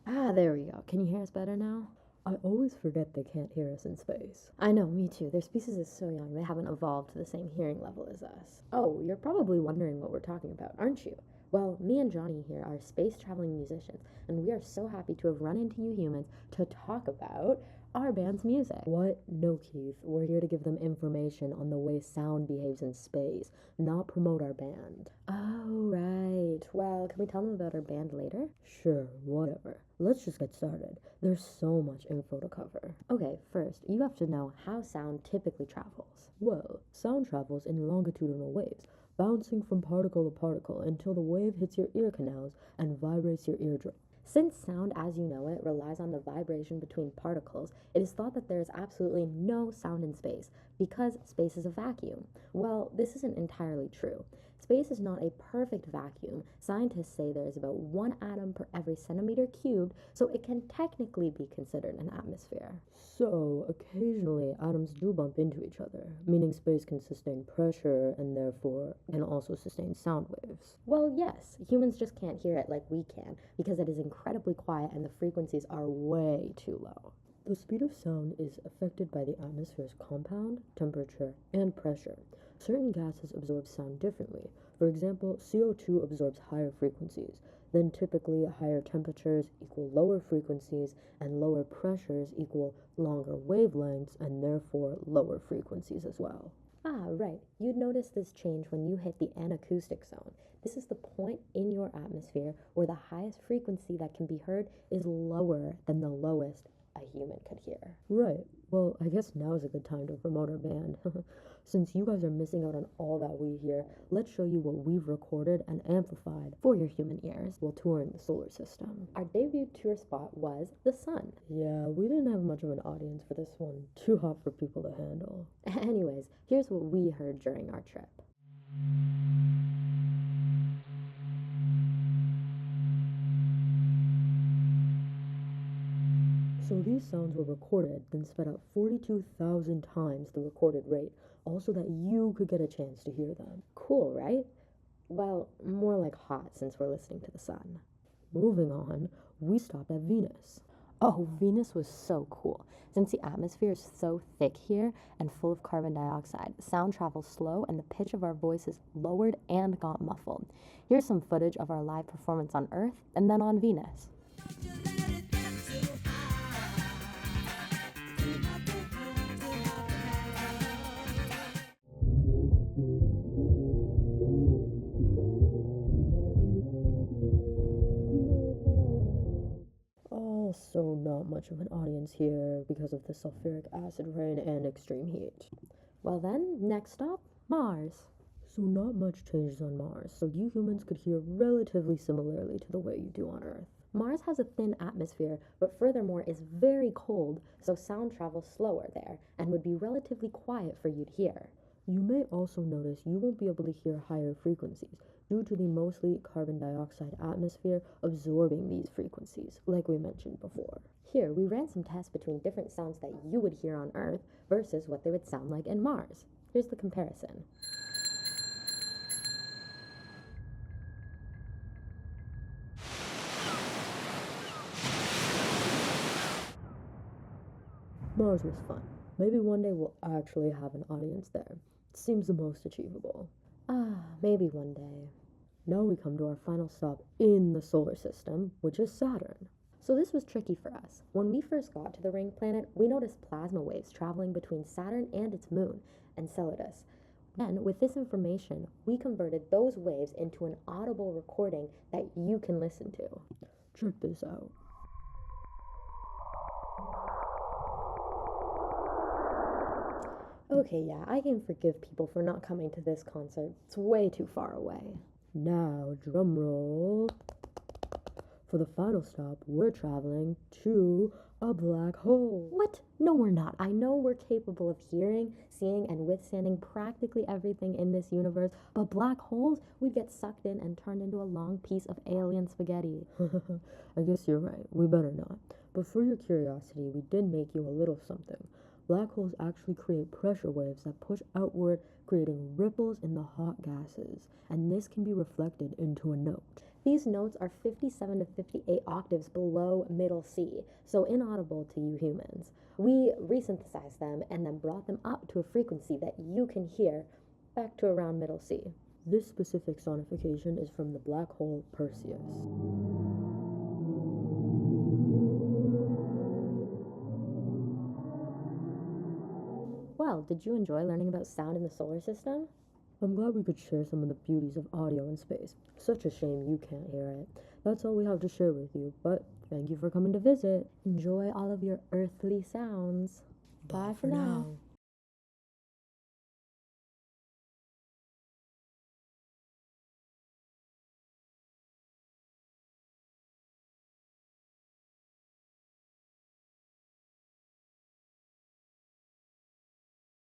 Ah, there we go. Can you hear us better now? I always forget they can't hear us in space. I know, me too. Their species is so young, they haven't evolved to the same hearing level as us. Oh, you're probably wondering what we're talking about, aren't you? Well, me and Johnny here are space traveling musicians, and we are so happy to have run into you humans to talk about our band's music. What? No, Keith. We're here to give them information on the way sound behaves in space, not promote our band. Oh, right. Well, can we tell them about our band later? Sure, whatever. Let's just get started. There's so much info to cover. Okay, first, you have to know how sound typically travels. Well, sound travels in longitudinal waves, bouncing from particle to particle until the wave hits your ear canals and vibrates your eardrum. Since sound as you know it relies on the vibration between particles, it is thought that there is absolutely no sound in space because space is a vacuum. Well, this isn't entirely true. Space is not a perfect vacuum. Scientists say there is about 1 atom per every centimeter cubed, so it can technically be considered an atmosphere. So, occasionally atoms do bump into each other, meaning space can sustain pressure and therefore can also sustain sound waves. Well, yes, humans just can't hear it like we can because it is incredibly quiet and the frequencies are way too low. The speed of sound is affected by the atmosphere's compound, temperature, and pressure. Certain gases absorb sound differently. For example, CO2 absorbs higher frequencies. Then typically higher temperatures equal lower frequencies and lower pressures equal longer wavelengths and therefore lower frequencies as well. Ah, right. You'd notice this change when you hit the anacoustic zone. This is the point in your atmosphere where the highest frequency that can be heard is lower than the lowest a human could hear. Right. Well, I guess now is a good time to promote our band. Since you guys are missing out on all that we hear, let's show you what we've recorded and amplified For your human ears, while touring the solar system. our debut tour spot was the sun. Yeah, we didn't have much of an audience for this one. Too hot for people to handle. Anyways, here's what we heard during our trip. So these sounds were recorded, then sped up 42,000 times the recorded rate, also that you could get a chance to hear them. Cool, right? Well, more like hot since we're listening to the sun. Moving on, we stopped at Venus. Oh, Venus was so cool. Since the atmosphere is so thick here and full of carbon dioxide, sound travels slow and the pitch of our voices lowered and got muffled. Here's some footage of our live performance on Earth and then on Venus. Also, not much of an audience here because of the sulfuric acid rain and extreme heat. Well then, next stop, Mars. So not much changes on Mars, so you humans could hear relatively similarly to the way you do on Earth. Mars has a thin atmosphere, but furthermore is very cold, so sound travels slower there and would be relatively quiet for you to hear. You may also notice you won't be able to hear higher frequencies due to the mostly carbon dioxide atmosphere absorbing these frequencies, like we mentioned before. Here, we ran some tests between different sounds that you would hear on Earth versus what they would sound like in Mars. Here's the comparison. Mars was fun. Maybe one day we'll actually have an audience there. It seems the most achievable. Ah, maybe one day. Now we come to our final stop in the solar system, which is Saturn. So this was tricky for us. When we first got to the ring planet, we noticed plasma waves traveling between Saturn and its moon, Enceladus. Then, with this information, we converted those waves into an audible recording that you can listen to. Check this out. Okay, yeah, I can forgive people for not coming to this concert. It's way too far away. Now, drum roll. For the final stop, we're traveling to a black hole. What? No, we're not. I know we're capable of hearing, seeing, and withstanding practically everything in this universe, but black holes, we'd get sucked in and turned into a long piece of alien spaghetti. I guess you're right. We better not. But for your curiosity, we did make you a little something. Black holes actually create pressure waves that push outward, creating ripples in the hot gases, and this can be reflected into a note. These notes are 57 to 58 octaves below middle C, so inaudible to you humans. We resynthesized them and then brought them up to a frequency that you can hear back to around middle C. This specific sonification is from the black hole Perseus. Well, did you enjoy learning about sound in the solar system? I'm glad we could share some of the beauties of audio in space. Such a shame you can't hear it. That's all we have to share with you, but thank you for coming to visit. Enjoy all of your earthly sounds. Bye for now.